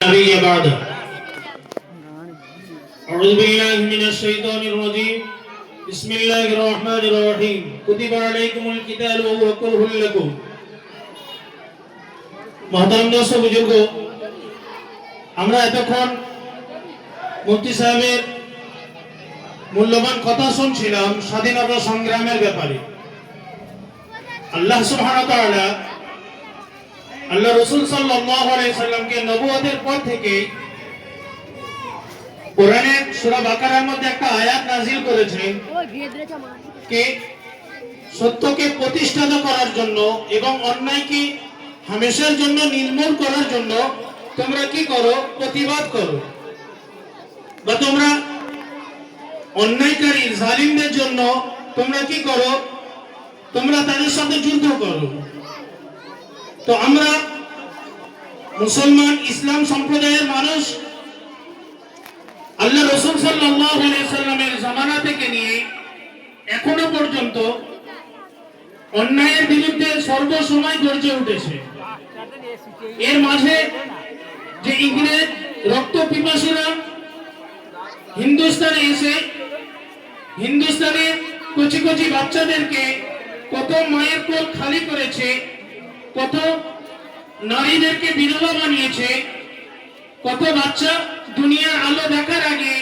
نبي بعده أعوذ بالله من الشيطان الرجيم بسم الله الرحمن الرحيم كتب عليكم القتال وهو كره لكم محترم दोस्तों बुजुर्गों আমরা এতক্ষণ মুফতি সাহেবের মূল্যবান কথা শুনছিলাম স্বাধীনতা সংগ্রামের ব্যাপারে আল্লাহ সুবহানাহু ওয়া তাআলা আল্লাহ রাসূল সাল্লাল্লাহু আলাইহি সাল্লামকে নবুয়তের পর থেকে কোরআনের সূরা বাকারার মধ্যে একটা আয়াত নাযিল করেছেন যে সত্যকে প্রতিষ্ঠিত করার জন্য এবং অন্যায়কে হামেশার জন্য নির্মূল করার জন্য তোমরা কি করো প্রতিবাদ করো বা তোমরা অন্যায়কারী জালিমদের জন্য তোমরা কি করো তোমরা তাদের সাথে যুদ্ধ করো তো আমরা মুসলমান ইসলাম সম্প্রদায়ের মানুষ আল্লাহ রাসূল সাল্লাল্লাহু আলাইহি সাল্লামের জামানা থেকে নিয়ে এখনো পর্যন্ত অন্যায়ের বিরুদ্ধে সর্বসময় গর্জে উঠেছে এর মাঝে যে ইংরেজ রক্ত পিপাসুরা হিন্দুস্তানে এসে হিন্দুস্তানের কচি কচি বাচ্চাদেরকে কত মায়ের কোল খালি করেছে কত নারীদেরকে বিধবা বানিয়েছে কত বাচ্চা দুনিয়ার আলো দেখার আগে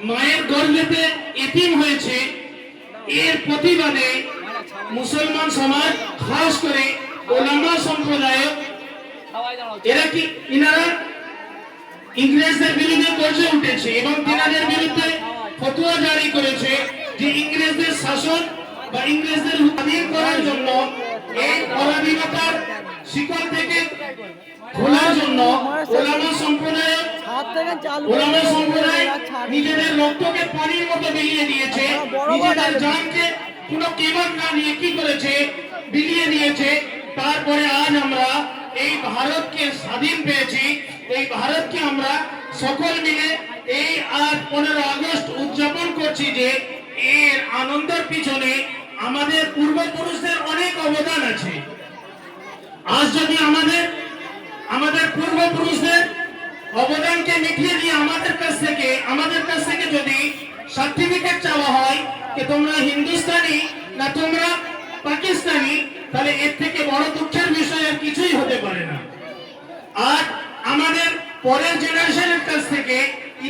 মায়ের গর্ভেতে এতিম হয়েছে এর প্রতিবাদে মুসলমান সমাজ খাস করে ওলামা সম্প্রদায় এরা কি ইনারা ইংরেজদের বিরুদ্ধে গর্জে উঠেছে এবং তিনাদের বিরুদ্ধে ফতোয়া জারি করেছে যে ইংরেজদের শাসন বা ইংরেজদের স্বাধীন করার জন্য এই পরাধীনতার শিকল থেকে খোলার জন্য ওলামা সম্প্রদায় নিজেদের রক্তকে পানির মতো বিলিয়ে দিয়েছে নিজেদের জানকে কোনো কিমত না নিয়ে কি করেছে বিলিয়ে দিয়েছে তারপরে আজ আমরা এই ভারতকে স্বাধীন পেয়েছি এই ভারতকে আমরা সকল মিলে এই আজ 15 আগস্ট উদযাপন করছি যে এর আনন্দের পিছনে আমাদের পূর্বপুরুষদের অনেক অবদান আছে আজ যদি আমাদের পূর্বপুরুষদের অবদানকে মিটিয়ে দিয়ে আমাদের কাছ থেকে যদি সার্টিফিকেট চাওয়া হয় যে তোমরা হিন্দুস্তানি না তোমরা পাকিস্তানি তাহলে এর থেকে বড় দুঃখের বিষয় আর কিছুই হতে পারে না আর আমাদের পরের জেনারেশনের কাছ থেকে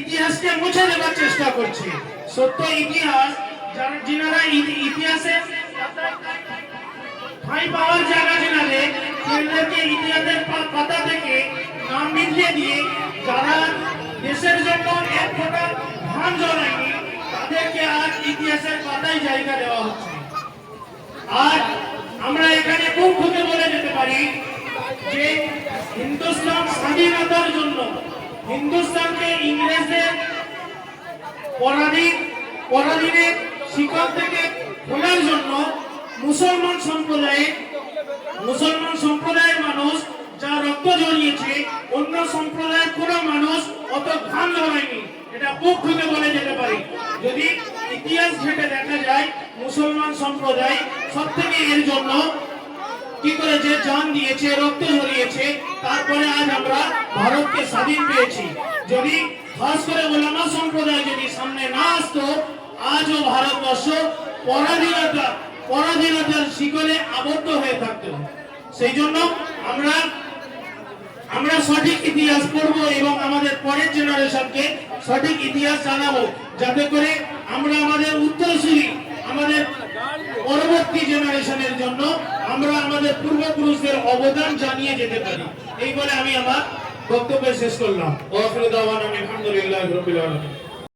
ইতিহাসকে মুছে দেওয়ার চেষ্টা করছে সত্য ইতিহাস যারা ইতিহাসে ঠাঁই পাওয়ার জায়গা জেনারে তাদেরকে ইতিহাসের পাতা থেকে নাম মিলিয়ে দিয়ে যারা দেশের জন্য এক ফোঁটা ধান জড়ায়নি তাদেরকে আজ ইতিহাসের পাতায় জায়গা দেওয়া হচ্ছে আর আমরা এখানে খুব খুঁজে বলে যেতে পারি যে হিন্দুস্তান স্বাধীনতার জন্য হিন্দুস্তানকে ইংরেজদের পরাধীনের শিকল থেকে খোলার জন্য মুসলমান সম্প্রদায়ের মানুষ যা রক্ত ঝরিয়েছে অন্য সম্প্রদায়ের কোনো মানুষ অত ঘাম ঝরায়নি এটা খুব খুঁজে বলে যেতে পারি যদি ইতিহাস ঘেঁটে দেখা যায় মুসলমান সম্প্রদায় সব থেকে এর জন্য কি করেছে জান দিয়েছে রক্ত ঝরিয়েছে তারপরে আজ আমরা ভারতকে স্বাধীন পেয়েছি যদি খাস করে ওলামা সম্প্রদায় যদি সামনে না আসতো আজও ভারতবর্ষ পরাধীনতার শিকলে আবদ্ধ হয়ে থাকতো সেই জন্য আমরা সঠিক ইতিহাস পড়ব এবং আমাদের পরের জেনারেশনকে সঠিক ইতিহাস জানাবো যাতে করে আমরা আমাদের উত্তরসূরি আমাদের পরবর্তী জেনারেশনের জন্য আমরা আমাদের পূর্বপুরুষদের অবদান জানিয়ে যেতে পারি এই বলে আমি আমার বক্তব্য শেষ করলাম। ওয়া আখিরু দাওয়ানা আলহামদুলিল্লাহি রাব্বিল আলামিন।